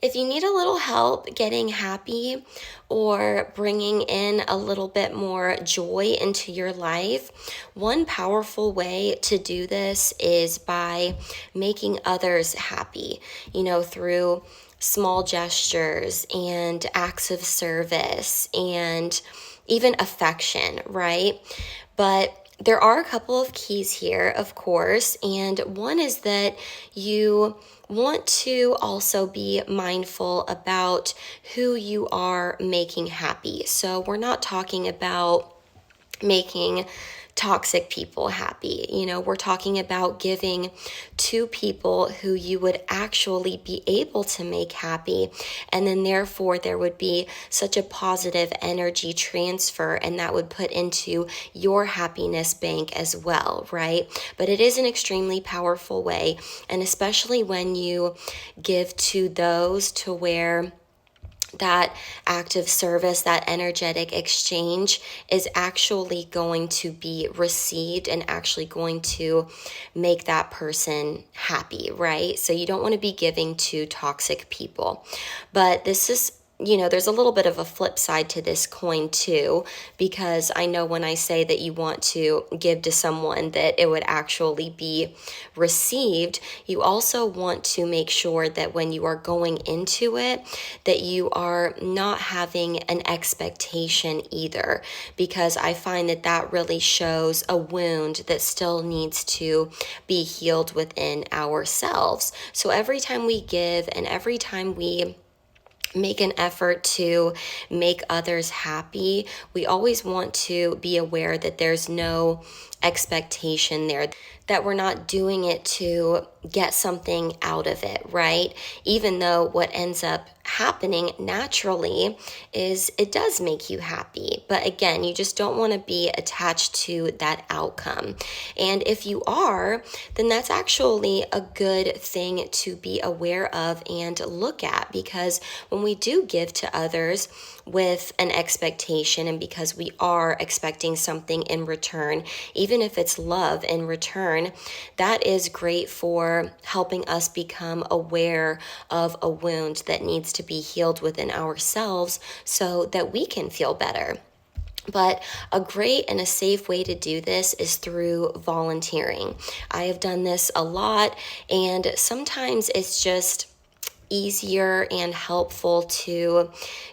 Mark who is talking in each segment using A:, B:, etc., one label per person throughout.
A: If you need a little help getting happy or bringing in a little bit more joy into your life, one powerful way to do this is by making others happy, through small gestures and acts of service and even affection, right? But there are a couple of keys here, of course, and one is that you want to also be mindful about who you are making happy. So we're not talking about making toxic people happy. We're talking about giving to people who you would actually be able to make happy. And then therefore there would be such a positive energy transfer, and that would put into your happiness bank as well, right? But it is an extremely powerful way. And especially when you give to those to where that active service, that energetic exchange is actually going to be received and actually going to make that person happy, right? So you don't want to be giving to toxic people. But this is there's a little bit of a flip side to this coin too, because I know when I say that you want to give to someone that it would actually be received, you also want to make sure that when you are going into it, that you are not having an expectation either, because I find that that really shows a wound that still needs to be healed within ourselves. So every time we give and every time we make an effort to make others happy, we always want to be aware that there's no expectation there, that we're not doing it to get something out of it, right? Even though what ends up happening naturally is it does make you happy. But again, you just don't want to be attached to that outcome. And if you are, then that's actually a good thing to be aware of and look at, because when we do give to others with an expectation, and because we are expecting something in return, even if it's love in return, that is great for helping us become aware of a wound that needs to be healed within ourselves so that we can feel better. But a great and a safe way to do this is through volunteering. I have done this a lot, and sometimes it's just easier and helpful to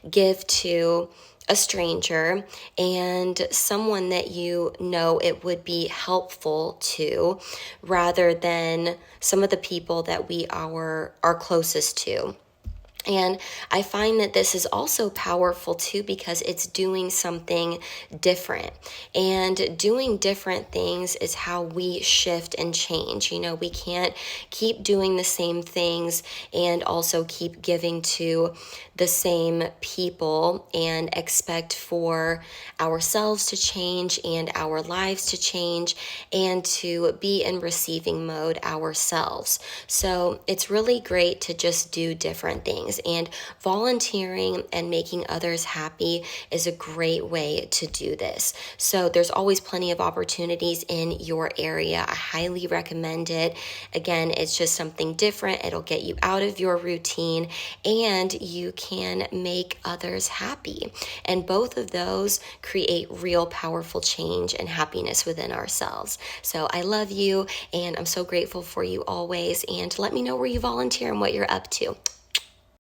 A: give to a stranger and someone that it would be helpful to, rather than some of the people that we are closest to. And I find that this is also powerful too, because it's doing something different. And doing different things is how we shift and change. We can't keep doing the same things and also keep giving to the same people and expect for ourselves to change and our lives to change and to be in receiving mode ourselves. So it's really great to just do different things. And volunteering and making others happy is a great way to do this. So there's always plenty of opportunities in your area. I highly recommend it. Again, it's just something different. It'll get you out of your routine and you can make others happy. And both of those create real powerful change and happiness within ourselves. So I love you and I'm so grateful for you always. And let me know where you volunteer and what you're up to.